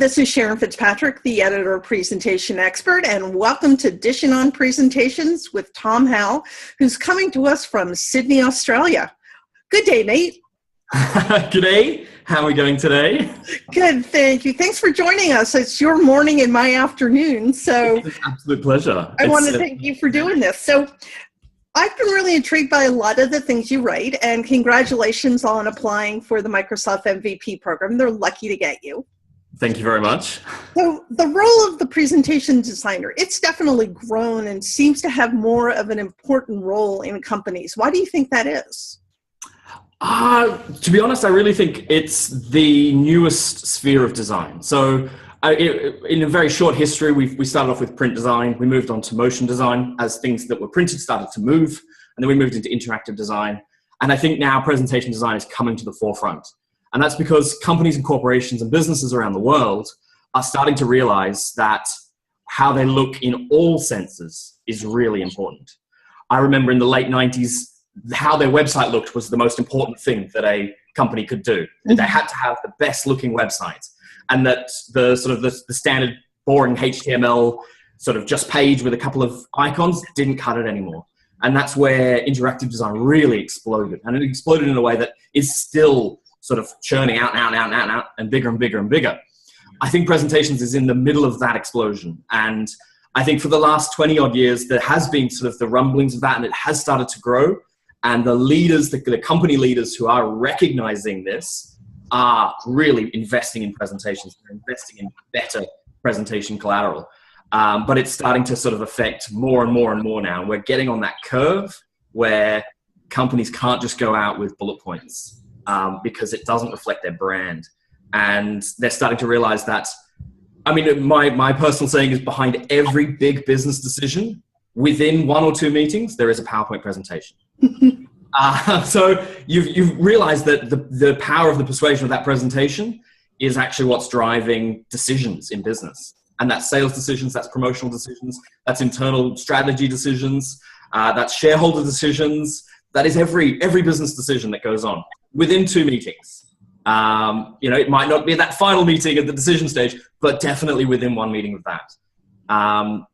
This is Sharon Fitzpatrick, the editor of Presentation Expert, and welcome to Dishing on Presentations with Tom Howell, who's coming to us from Sydney, Australia. Good day, Nate. Good day. How are we going today? Good, thank you. Thanks for joining us. It's your morning and my afternoon, so it's an absolute pleasure. I want to thank you for doing this. So I've been really intrigued by a lot of the things you write, and congratulations on applying for the Microsoft MVP program. They're lucky to get you. Thank you very much. So the role of the presentation designer, it's definitely grown and seems to have more of an important role in companies. Why do you think that is? To be honest, I really think it's the newest sphere of design. So in a very short history, we started off with print design. We moved on to motion design as things that were printed started to move. And then we moved into interactive design. And I think now presentation design is coming to the forefront. And that's because companies and corporations and businesses around the world are starting to realize that how they look in all senses is really important. I remember in the late 90s, how their website looked was the most important thing that a company could do. They had to have the best looking website, and that the standard boring HTML sort of just page with a couple of icons didn't cut it anymore. And that's where interactive design really exploded. And it exploded in a way that is still sort of churning out and bigger and bigger and bigger. I think presentations is in the middle of that explosion. And I think for the last 20 odd years, there has been sort of the rumblings of that, and it has started to grow. And the leaders, the company leaders who are recognizing this are really investing in presentations. They're investing in better presentation collateral. But it's starting to sort of affect more and more and more now. We're getting on that curve where companies can't just go out with bullet points. Because it doesn't reflect their brand. And they're starting to realize that, I mean, my personal saying is behind every big business decision, within 1 or 2 meetings, there is a PowerPoint presentation. So you've realized that the power of the persuasion of that presentation is actually what's driving decisions in business. And that's sales decisions, that's promotional decisions, that's internal strategy decisions, that's shareholder decisions. That is every business decision that goes on within 2 meetings. It might not be that final meeting at the decision stage, but definitely within 1 meeting of that.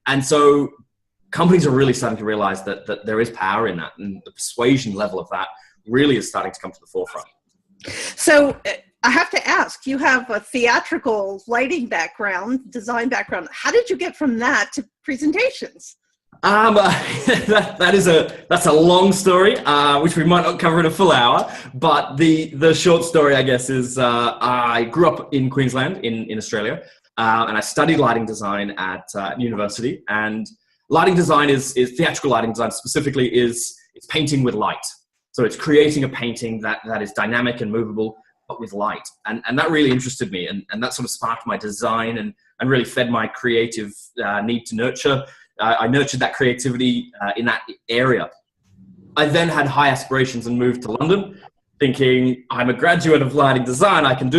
And so companies are really starting to realize that there is power in that, and the persuasion level of that really is starting to come to the forefront. So I have to ask, you have a theatrical lighting background, design background. How did you get from that to presentations? That's a long story, which we might not cover in a full hour. But the short story, I guess, is I grew up in Queensland in Australia, and I studied lighting design at university. And lighting design is theatrical lighting design specifically it's painting with light. So it's creating a painting that is dynamic and movable, but with light. And that really interested me, and that sort of sparked my design and really fed my creative need to nurture. I nurtured that creativity in that area. I then had high aspirations and moved to London, thinking I'm a graduate of lighting design. I can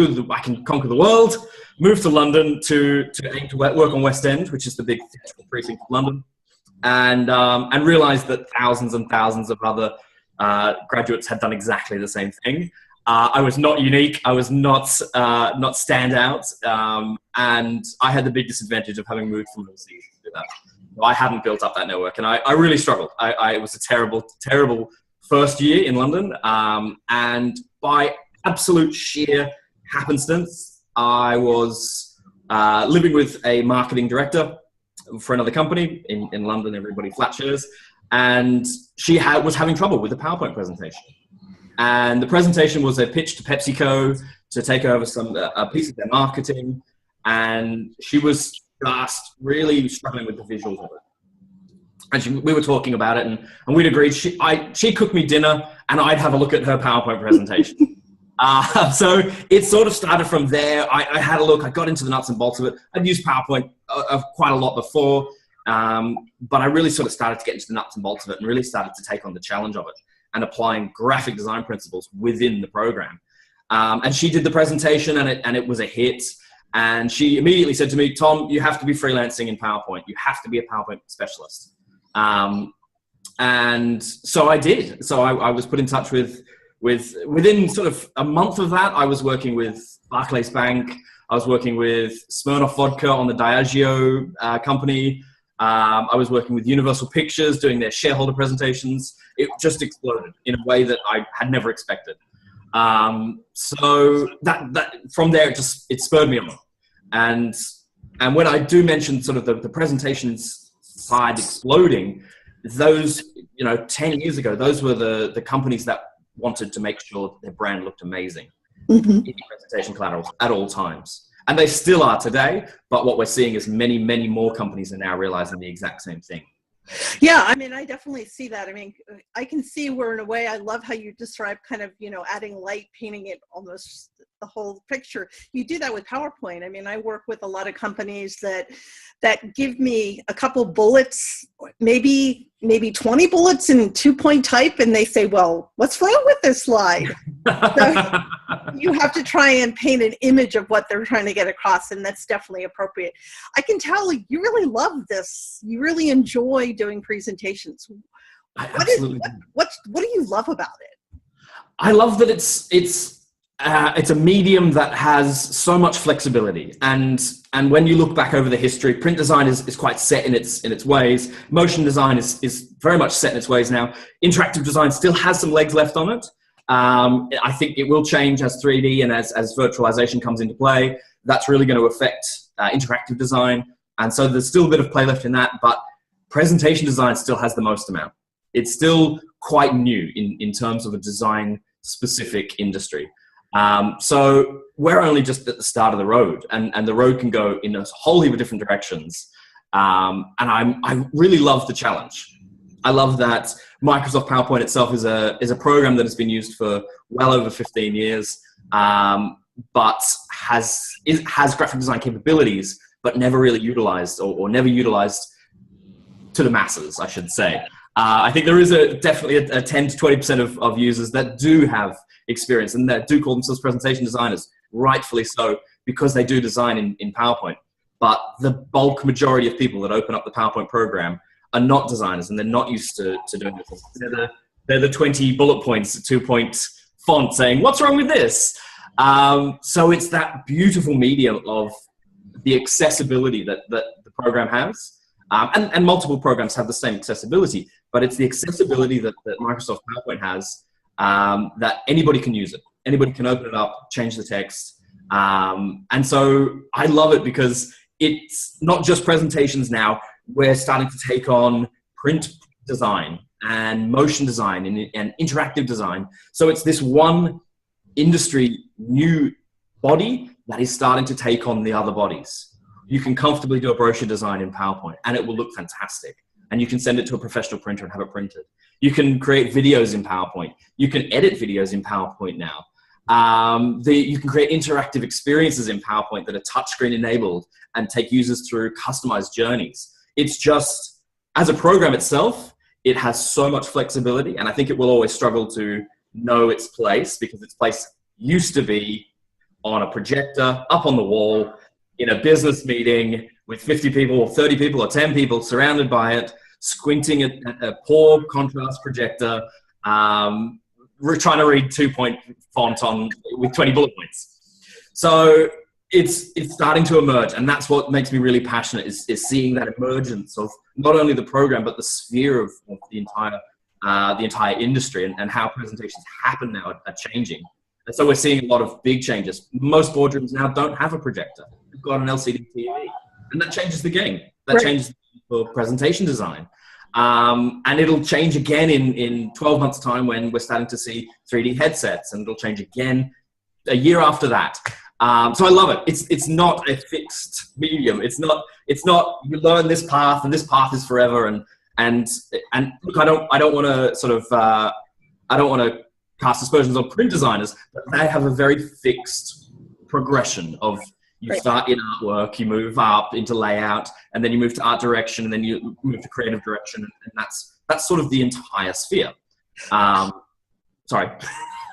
conquer the world. Moved to London to aim to work on West End, which is the big theatrical precinct of London, and realized that thousands and thousands of other graduates had done exactly the same thing. I was not unique. I was not standout, and I had the big disadvantage of having moved from overseas to do that. I hadn't built up that network, and I really struggled. It was a terrible first year in London, and by absolute sheer happenstance, I was living with a marketing director for another company in London. Everybody flat shares, and she was having trouble with the PowerPoint presentation. And the presentation was a pitch to PepsiCo to take over a piece of their marketing, and she was just really struggling with the visuals of it. And we were talking about it, and we'd agreed she cooked me dinner, and I'd have a look at her PowerPoint presentation. So it sort of started from there. I had a look. I got into the nuts and bolts of it. I'd used PowerPoint quite a lot before, but I really sort of started to get into the nuts and bolts of it, and really started to take on the challenge of it and applying graphic design principles within the program. And she did the presentation, and it was a hit. And she immediately said to me, Tom, you have to be freelancing in PowerPoint. You have to be a PowerPoint specialist. And so I did. So I was put in touch within sort of a month of that, I was working with Barclays Bank. I was working with Smirnoff Vodka on the Diageo company. I was working with Universal Pictures doing their shareholder presentations. It just exploded in a way that I had never expected. So that from there, it spurred me on. And when I do mention sort of the presentations side exploding, those, 10 years ago, those were the companies that wanted to make sure their brand looked amazing in presentation collaterals at all times. And they still are today, but what we're seeing is many, many more companies are now realizing the exact same thing. Yeah, I mean, I definitely see that. I mean, I can see where, in a way, I love how you describe kind of, adding light, painting it almost the whole picture. You do that with PowerPoint. I mean, I work with a lot of companies that give me a couple bullets, maybe 20 bullets in 2-point type, and they say, well, what's wrong with this slide? So you have to try and paint an image of what they're trying to get across, and that's definitely appropriate. I can tell you really love this. You really enjoy doing presentations. What do you love about it? I love that it's a medium that has so much flexibility, and when you look back over the history, print design is quite set in its ways. Motion design is very much set in its ways now. Interactive design still has some legs left on it. I think it will change as 3D and as virtualization comes into play. That's really going to affect interactive design, and so there's still a bit of play left in that, but presentation design still has the most amount. It's still quite new in terms of a design-specific industry. So we're only just at the start of the road, and the road can go in a whole heap of different directions. And I really love the challenge. I love that Microsoft PowerPoint itself is a program that has been used for well over 15 years, but has graphic design capabilities, but never really utilized or never utilized to the masses, I should say. I think there is definitely a 10 to 20% of users that do have experience and that do call themselves presentation designers, rightfully so, because they do design in PowerPoint. But the bulk majority of people that open up the PowerPoint program are not designers, and they're not used to doing this. They're the 20 bullet points, 2-point font saying, what's wrong with this? So it's that beautiful medium of the accessibility that the program has. And multiple programs have the same accessibility, but it's the accessibility that Microsoft PowerPoint has, that anybody can use it. Anybody can open it up, change the text. And so I love it because it's not just presentations now. We're starting to take on print design and motion design and interactive design. So it's this one industry new body that is starting to take on the other bodies. You can comfortably do a brochure design in PowerPoint and it will look fantastic. And you can send it to a professional printer and have it printed. You can create videos in PowerPoint. You can edit videos in PowerPoint now. You can create interactive experiences in PowerPoint that are touchscreen enabled and take users through customized journeys. It's just, as a program itself, it has so much flexibility, and I think it will always struggle to know its place, because its place used to be on a projector, up on the wall, in a business meeting with 50 people or 30 people or 10 people surrounded by it, squinting at a poor contrast projector, we're trying to read 2-point font with 20 bullet points. So it's starting to emerge, and that's what makes me really passionate, is seeing that emergence of not only the program but the sphere of the entire industry, and how presentations happen now are changing. And so we're seeing a lot of big changes. Most boardrooms now don't have a projector; they've got an LCD TV, and that changes the game. That changes the game for presentation design. And it'll change again in 12 months' time when we're starting to see 3D headsets, and it'll change again a year after that. So I love it. It's not a fixed medium. It's not you learn this path and this path is forever. And look, I don't want to sort of I don't want to cast aspersions on print designers, but they have a very fixed progression of. You start in artwork, you move up into layout, and then you move to art direction, and then you move to creative direction, and that's sort of the entire sphere. Sorry.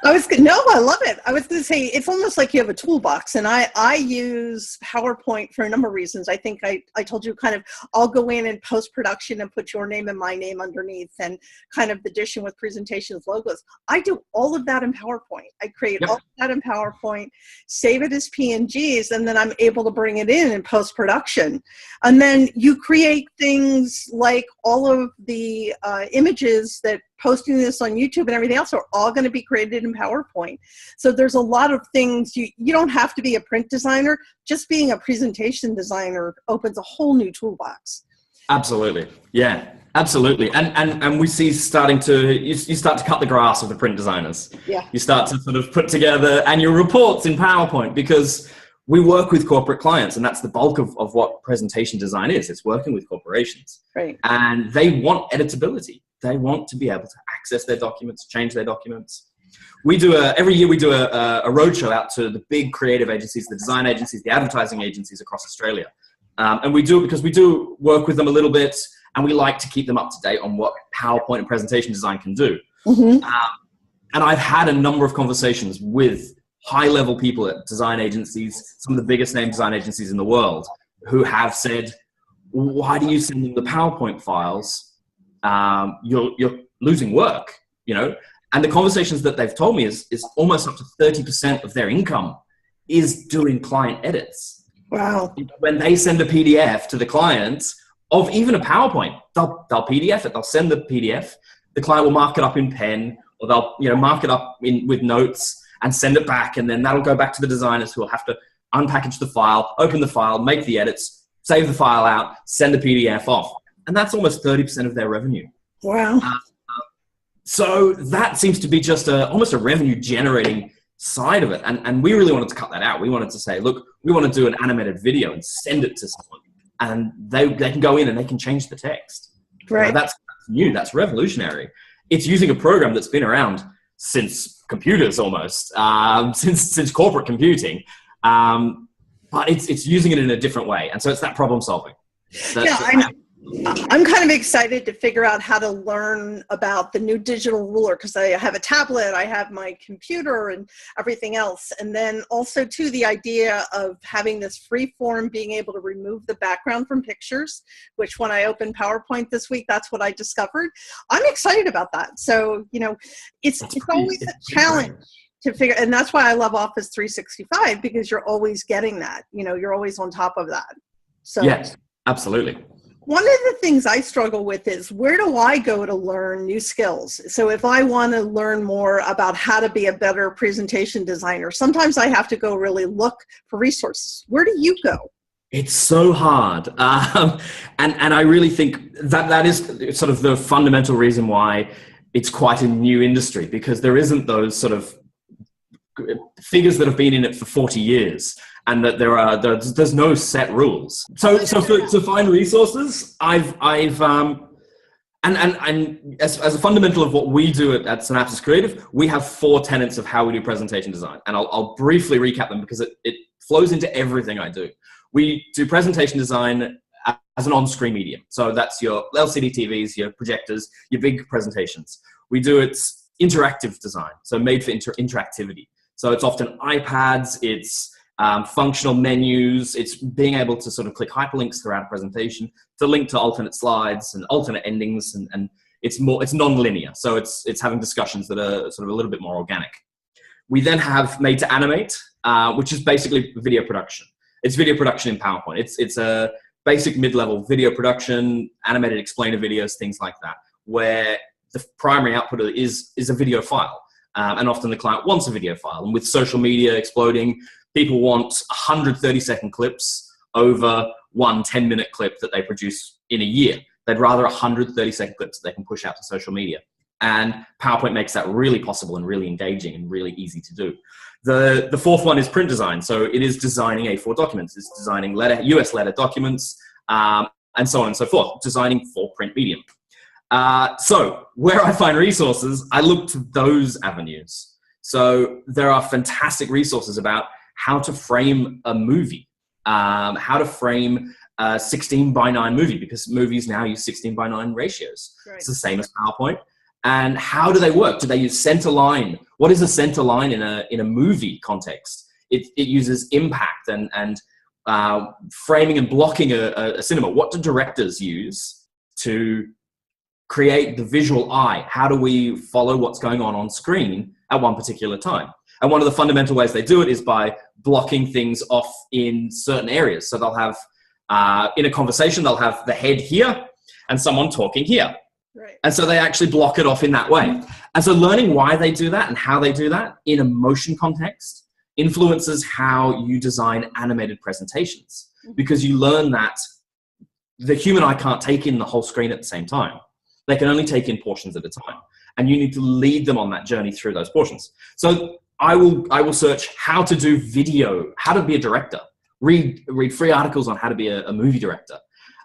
No, I love it. I was going to say, it's almost like you have a toolbox, and I use PowerPoint for a number of reasons. I think I told you kind of, I'll go in and post-production and put your name and my name underneath, and kind of the addition with presentations, logos. I do all of that in PowerPoint. I create all of that in PowerPoint, save it as PNGs, and then I'm able to bring it in post-production. And then you create things like all of the images that posting this on YouTube and everything else are all going to be created in PowerPoint. So there's a lot of things, you don't have to be a print designer. Just being a presentation designer opens a whole new toolbox. Absolutely. Yeah, absolutely. And we see you start to cut the grass with the print designers. Yeah. You start to sort of put together annual reports in PowerPoint, because we work with corporate clients, and that's the bulk of what presentation design is. It's working with corporations. Right. And they want editability. They want to be able to access their documents, change their documents. Every year we do a roadshow out to the big creative agencies, the design agencies, the advertising agencies across Australia. And we do it because we do work with them a little bit, and we like to keep them up to date on what PowerPoint and presentation design can do. Mm-hmm. And I've had a number of conversations with high-level people at design agencies, some of the biggest name design agencies in the world, who have said, why do you send them the PowerPoint files? You're losing work, you know? And the conversations that they've told me is almost up to 30% of their income is doing client edits. Wow. When they send a PDF to the client of even a PowerPoint, they'll PDF it, they'll send the PDF, the client will mark it up in pen, or they'll mark it up with notes and send it back, and then that'll go back to the designers, who will have to unpackage the file, open the file, make the edits, save the file out, send the PDF off. And that's almost 30% of their revenue. Wow. So that seems to be just almost a revenue generating side of it. And we really wanted to cut that out. We wanted to say, look, we want to do an animated video and send it to someone, and they can go in and they can change the text. Right. That's new. That's revolutionary. It's using a program that's been around since computers almost, since corporate computing. But it's using it in a different way. And so it's that problem solving. I'm kind of excited to figure out how to learn about the new digital ruler, because I have a tablet, I have my computer and everything else. And then also too, the idea of having this free form, being able to remove the background from pictures, which when I opened PowerPoint this week, that's what I discovered. I'm excited about that. So, you know, it's always a challenge to figure, and that's why I love Office 365, because you're always getting that, you know, you're always on top of that. So yes, absolutely. One of the things I struggle with is, where do I go to learn new skills? So if I want to learn more about how to be a better presentation designer, sometimes I have to go really look for resources. Where do you go? It's so hard. And I really think that is sort of the fundamental reason why it's quite a new industry, because there isn't those sort of figures that have been in it for 40 years. And that there's no set rules. So to find resources, I've and as a fundamental of what we do at Synapsys Creative, we have 4 tenets of how we do presentation design, and I'll briefly recap them because it flows into everything I do. We do presentation design as an on-screen medium, so that's your LCD TVs, your projectors, your big presentations. We do it interactive design, so made for interactivity. So it's often iPads, it's functional menus, it's being able to sort of click hyperlinks throughout a presentation to link to alternate slides and alternate endings, and it's non-linear. So it's having discussions that are sort of a little bit more organic. We then have made to animate, which is basically video production. It's video production in PowerPoint. It's a basic mid-level video production, animated explainer videos, things like that, where the primary output is a video file. And often the client wants a video file. And with social media exploding, people want 130-second clips over one 10-minute clip that they produce in a year. They'd rather 130-second clips that they can push out to social media. And PowerPoint makes that really possible and really engaging and really easy to do. The fourth one is print design. So it is designing A4 documents. It's designing US letter documents, and so on and so forth, designing for print medium. So where I find resources, I look to those avenues. So there are fantastic resources about how to frame a movie, how to frame a 16:9 movie, because movies now use 16:9 ratios. Right. It's the same as PowerPoint. And how do they work? Do they use center line? What is a center line in a movie context? It uses impact and framing and blocking a cinema. What do directors use to create the visual eye? How do we follow what's going on screen at one particular time? And one of the fundamental ways they do it is by blocking things off in certain areas. So they'll have, in a conversation, they'll have the head here and someone talking here. Right. And so they actually block it off in that way. And so learning why they do that and how they do that in a motion context influences how you design animated presentations, because you learn that the human eye can't take in the whole screen at the same time. They can only take in portions at a time, and you need to lead them on that journey through those portions. So I will search how to do video, how to be a director, read free articles on how to be a movie director.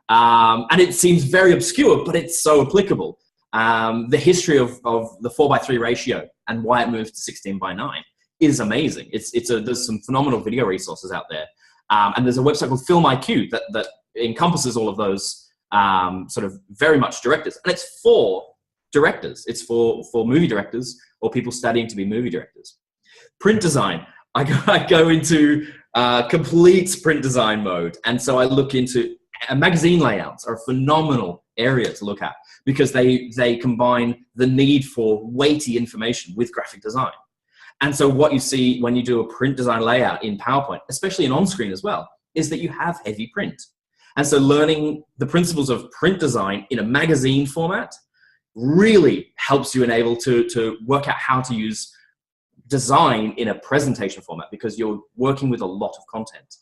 And it seems very obscure, but it's so applicable. The history of the 4:3 ratio and why it moved to 16:9 is amazing. There's some phenomenal video resources out there. And there's a website called Film IQ that encompasses all of those sort of very much directors. And it's for directors. It's for movie directors or people studying to be movie directors. Print design. I go into complete print design mode. And so I look into magazine layouts are a phenomenal area to look at, because they combine the need for weighty information with graphic design. And so what you see when you do a print design layout in PowerPoint, especially in on-screen as well, is that you have heavy print. And so learning the principles of print design in a magazine format really helps you enable to work out how to use design in a presentation format, because you're working with a lot of content.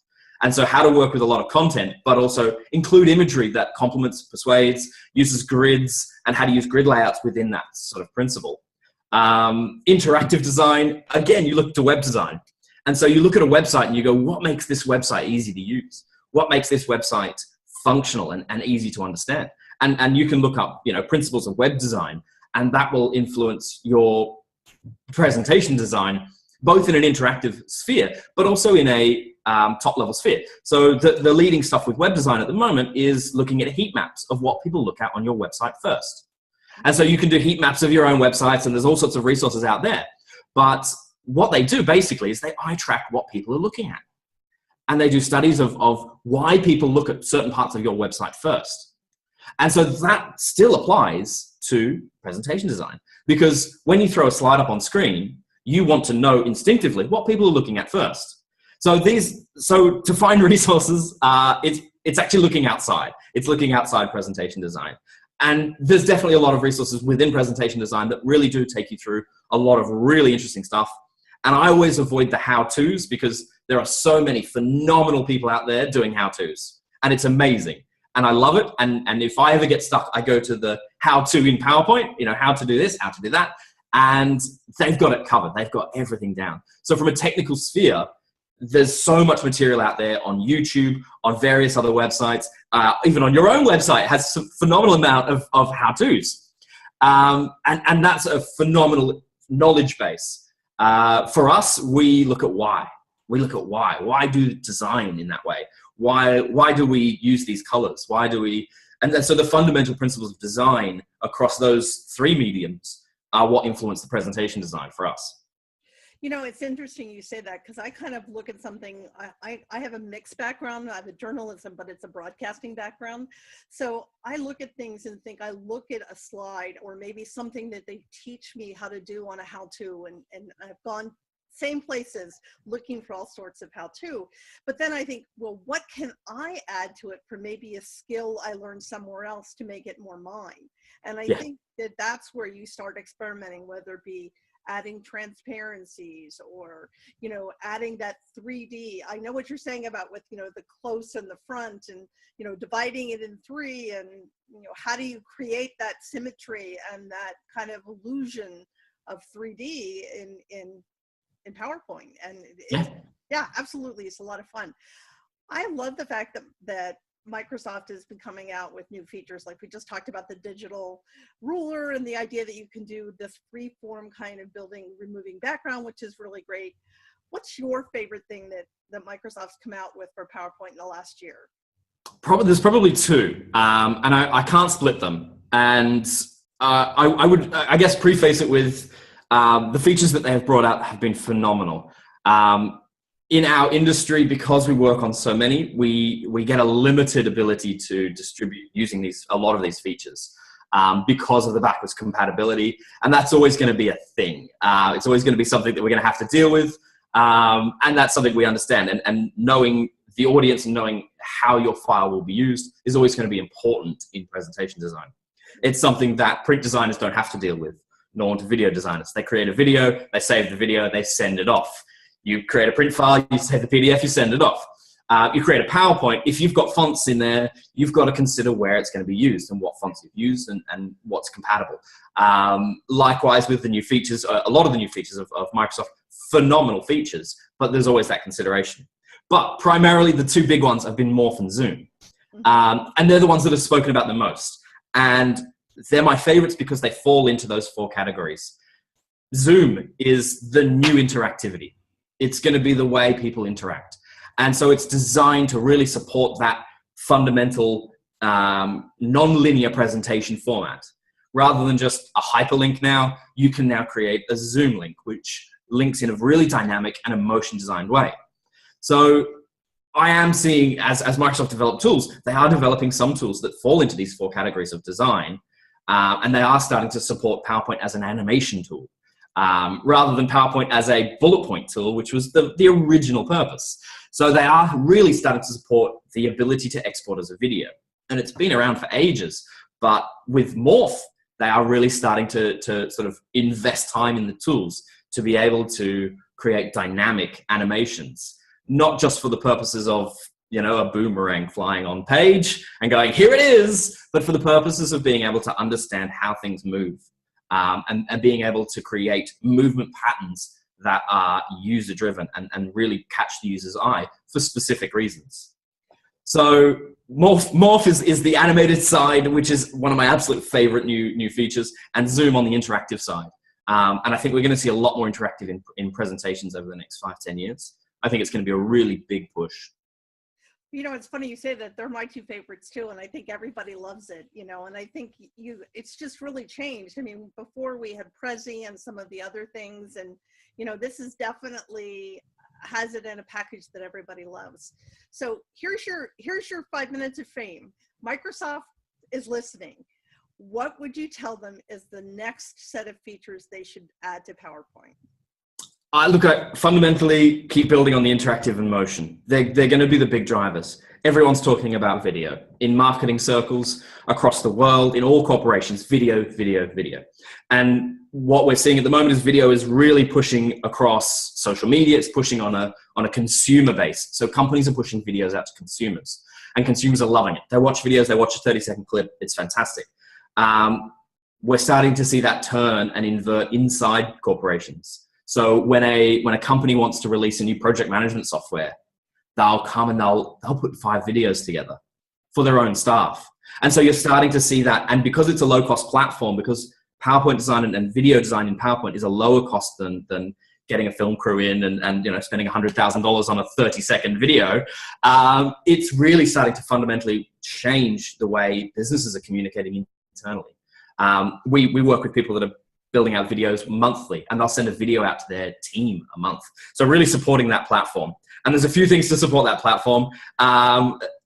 And so how to work with a lot of content, but also include imagery that complements, persuades, uses grids, and how to use grid layouts within that sort of principle. Interactive design, again, you look to web design. And so you look at a website and you go, what makes this website easy to use? What makes this website functional and easy to understand? And you can look up, principles of web design, and that will influence your presentation design, both in an interactive sphere, but also in a top-level sphere. So the leading stuff with web design at the moment is looking at heat maps of what people look at on your website first. And so you can do heat maps of your own websites, and there's all sorts of resources out there. But what they do basically is they eye track what people are looking at. And they do studies of why people look at certain parts of your website first. And so that still applies to presentation design, because when you throw a slide up on screen, you want to know instinctively what people are looking at first. So to find resources, it's actually looking outside. It's looking outside presentation design. And there's definitely a lot of resources within presentation design that really do take you through a lot of really interesting stuff. And I always avoid the how-tos, because there are so many phenomenal people out there doing how-tos. And it's amazing. And I love it. And if I ever get stuck, I go to the how-to in PowerPoint, how to do this, how to do that. And they've got it covered. They've got everything down. So from a technical sphere, there's so much material out there on YouTube, on various other websites, even on your own website has some phenomenal amount of how-tos. And that's a phenomenal knowledge base. For us, we look at why. We look at why. Why do design in that way? Why do we use these colors? Why do we? And so the fundamental principles of design across those three mediums are what influence the presentation design for us. It's interesting you say that, because I kind of look at something, I have a mixed background. I have a journalism, but it's a broadcasting background. So I look at things and think, I look at a slide or maybe something that they teach me how to do on a how-to, and I've gone same places looking for all sorts of how-to. But then I think, well, what can I add to it for maybe a skill I learned somewhere else to make it more mine? And I think that's where you start experimenting, whether it be adding transparencies or, adding that 3D. I know what you're saying about with, the close and the front and, dividing it in three, and, how do you create that symmetry and that kind of illusion of 3D in PowerPoint. And yeah, absolutely. It's a lot of fun. I love the fact that Microsoft has been coming out with new features. Like we just talked about the digital ruler and the idea that you can do this free form kind of building, removing background, which is really great. What's your favorite thing that Microsoft's come out with for PowerPoint in the last year? There's probably two, and I can't split them. And I would, I guess, preface it with the features that they have brought out have been phenomenal. In our industry, because we work on so many, we get a limited ability to distribute using a lot of these features because of the backwards compatibility, and that's always going to be a thing. It's always going to be something that we're going to have to deal with, and that's something we understand. And knowing the audience and knowing how your file will be used is always going to be important in presentation design. It's something that print designers don't have to deal with, nor do video designers. They create a video, they save the video, they send it off. You create a print file, you save the PDF, you send it off. You create a PowerPoint. If you've got fonts in there, you've got to consider where it's going to be used and what fonts you've used and what's compatible. Likewise with the new features, a lot of the new features of Microsoft, phenomenal features, but there's always that consideration. But primarily the two big ones have been Morph and Zoom. And they're the ones that are spoken about the most. And they're my favorites because they fall into those four categories. Zoom is the new interactivity. It's going to be the way people interact. And so it's designed to really support that fundamental non-linear presentation format. Rather than just a hyperlink now, you can now create a Zoom link, which links in a really dynamic and emotion designed way. So I am seeing, as Microsoft develop tools, they are developing some tools that fall into these four categories of design, and they are starting to support PowerPoint as an animation tool, rather than PowerPoint as a bullet point tool, which was the original purpose. So they are really starting to support the ability to export as a video. And it's been around for ages, but with Morph, they are really starting to sort of invest time in the tools to be able to create dynamic animations. Not just for the purposes of, you know, a boomerang flying on page and going, here it is, but for the purposes of being able to understand how things move and being able to create movement patterns that are user-driven and really catch the user's eye for specific reasons. So Morph is the animated side, which is one of my absolute favorite new features, and Zoom on the interactive side. And I think we're going to see a lot more interactive in presentations over the next 5-10 years. I think it's going to be a really big push. You know, it's funny you say that. They're my two favorites too, and I think everybody loves it, you know, and I think it's just really changed. I mean, before we had Prezi and some of the other things, and, you know, this is definitely has it in a package that everybody loves. So here's your 5 minutes of fame. Microsoft is listening. What would you tell them is the next set of features they should add to PowerPoint? Look, fundamentally, keep building on the interactive and motion. They're going to be the big drivers. Everyone's talking about video. In marketing circles across the world, in all corporations, video, video, video. And what we're seeing at the moment is video is really pushing across social media. It's pushing on a consumer base. So companies are pushing videos out to consumers. And consumers are loving it. They watch videos, they watch a 30-second clip. It's fantastic. We're starting to see that turn and invert inside corporations. So when a company wants to release a new project management software, they'll come and they'll put 5 videos together for their own staff. And so you're starting to see that. And because it's a low-cost platform, because PowerPoint design and video design in PowerPoint is a lower cost than getting a film crew in and you know, spending $100,000 on a 30-second video, it's really starting to fundamentally change the way businesses are communicating internally. We work with people that are building out videos monthly, and they'll send a video out to their team a month. So really supporting that platform. And there's a few things to support that platform.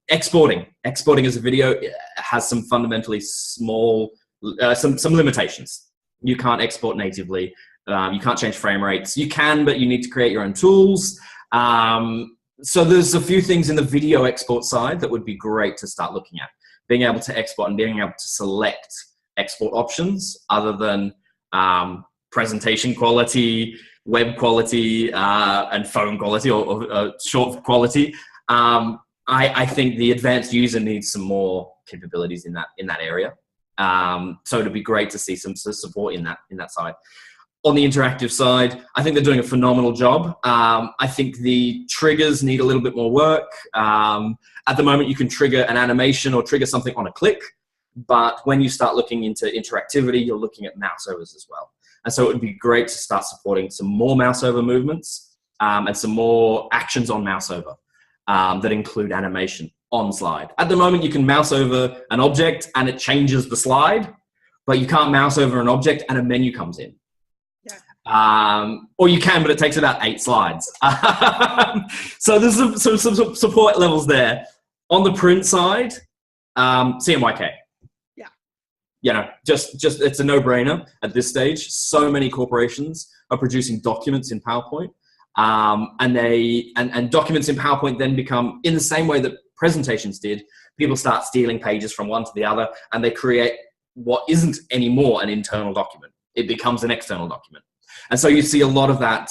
Exporting as a video has some fundamentally small, some limitations. You can't export natively. You can't change frame rates. You can, but you need to create your own tools. So there's a few things in the video export side that would be great to start looking at. Being able to export and being able to select export options other than presentation quality, web quality, and phone quality or short quality. I think the advanced user needs some more capabilities in that area. So it'd be great to see some support in that side. On the interactive side, I think they're doing a phenomenal job. I think the triggers need a little bit more work. At the moment, you can trigger an animation or trigger something on a click. But when you start looking into interactivity, you're looking at mouse overs as well. And so it would be great to start supporting some more mouse over movements and some more actions on mouse over that include animation on slide. At the moment, you can mouse over an object and it changes the slide. but you can't mouse over an object and a menu comes in. Yeah. Or you can, but it takes about 8 slides. So there's some support levels there. On the print side, CMYK. Yeah. You know, just it's a no-brainer at this stage. So many corporations are producing documents in PowerPoint, and documents in PowerPoint then become, in the same way that presentations did, people start stealing pages from one to the other, and they create what isn't anymore an internal document. It becomes an external document. And so you see a lot of that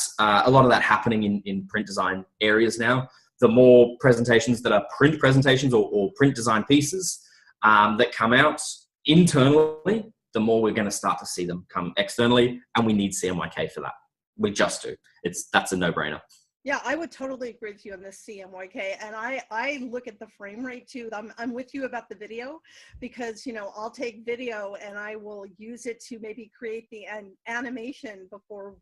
happening in print design areas now. The more presentations that are print presentations or print design pieces that come out internally, the more we're going to start to see them come externally, and we need CMYK for that. We just do. That's a no-brainer. Yeah, I would totally agree with you on this CMYK, and I look at the frame rate too. I'm with you about the video, because I'll take video and I will use it to maybe create the animation before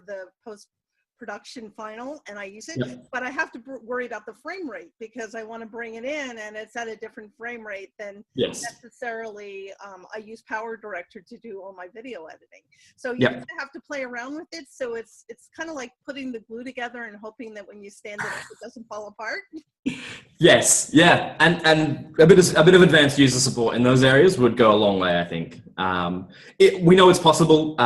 the post-production final, and I use it. Yep. But I have to worry about the frame rate, because I want to bring it in and it's at a different frame rate than necessarily I use Power Director to do all my video editing. So you have to play around with it. So it's kind of like putting the glue together and hoping that when you stand it up, it doesn't fall apart. Yes, yeah, and a bit of advanced user support in those areas would go a long way, I think. We know it's possible.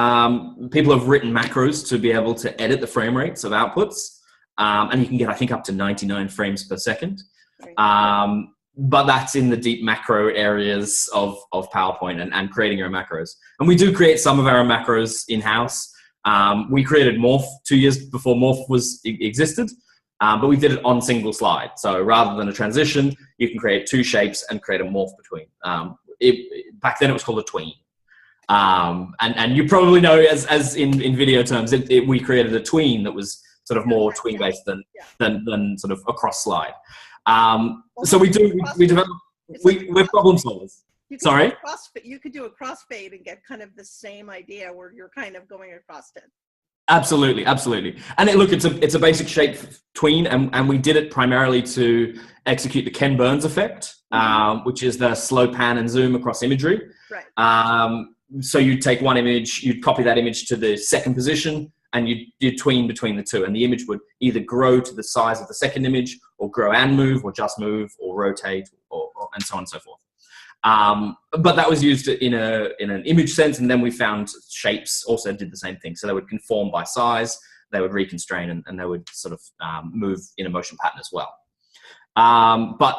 People have written macros to be able to edit the frame rates of outputs, and you can get, I think, up to 99 frames per second. But that's in the deep macro areas of PowerPoint and creating your own macros. And we do create some of our own macros in-house. We created Morph 2 years before Morph existed. But we did it on single slide. So rather than a transition, you can create 2 shapes and create a morph between. Back then it was called a tween. And you probably know, as in video terms, we created a tween that was sort of more tween-based than sort of a cross slide. So we're problem solvers. Sorry? You could do a crossfade and get kind of the same idea where you're kind of going across it. Absolutely, absolutely. And it's a basic shape tween, and we did it primarily to execute the Ken Burns effect, which is the slow pan and zoom across imagery. Right. So you'd take one image, you'd copy that image to the second position, and you'd tween between the two, and the image would either grow to the size of the second image, or grow and move, or just move, or rotate, or and so on and so forth. But that was used in an image sense, and then we found shapes also did the same thing. So they would conform by size, they would reconstrain, and they would sort of move in a motion pattern as well. But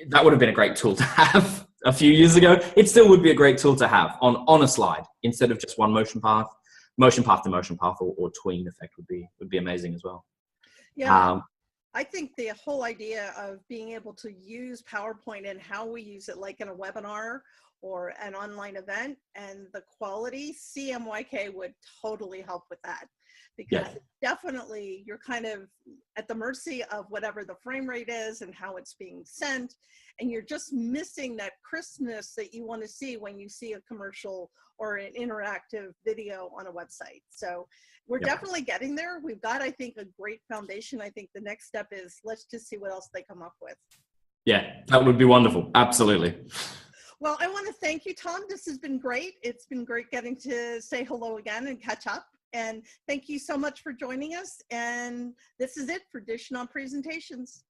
that would have been a great tool to have a few years ago. It still would be a great tool to have on a slide instead of just one motion path to motion path, or tween effect would be amazing as well. Yeah. I think the whole idea of being able to use PowerPoint and how we use it, like in a webinar or an online event, and the quality, CMYK would totally help with that, because definitely you're kind of at the mercy of whatever the frame rate is and how it's being sent, and you're just missing that crispness that you want to see when you see a commercial or an interactive video on a website. So we're definitely getting there. We've got, I think, a great foundation. I think the next step is let's just see what else they come up with. Yeah, that would be wonderful. Absolutely. Well, I want to thank you, Tom. This has been great. It's been great getting to say hello again and catch up. And thank you so much for joining us. And this is it for Dishing on Presentations.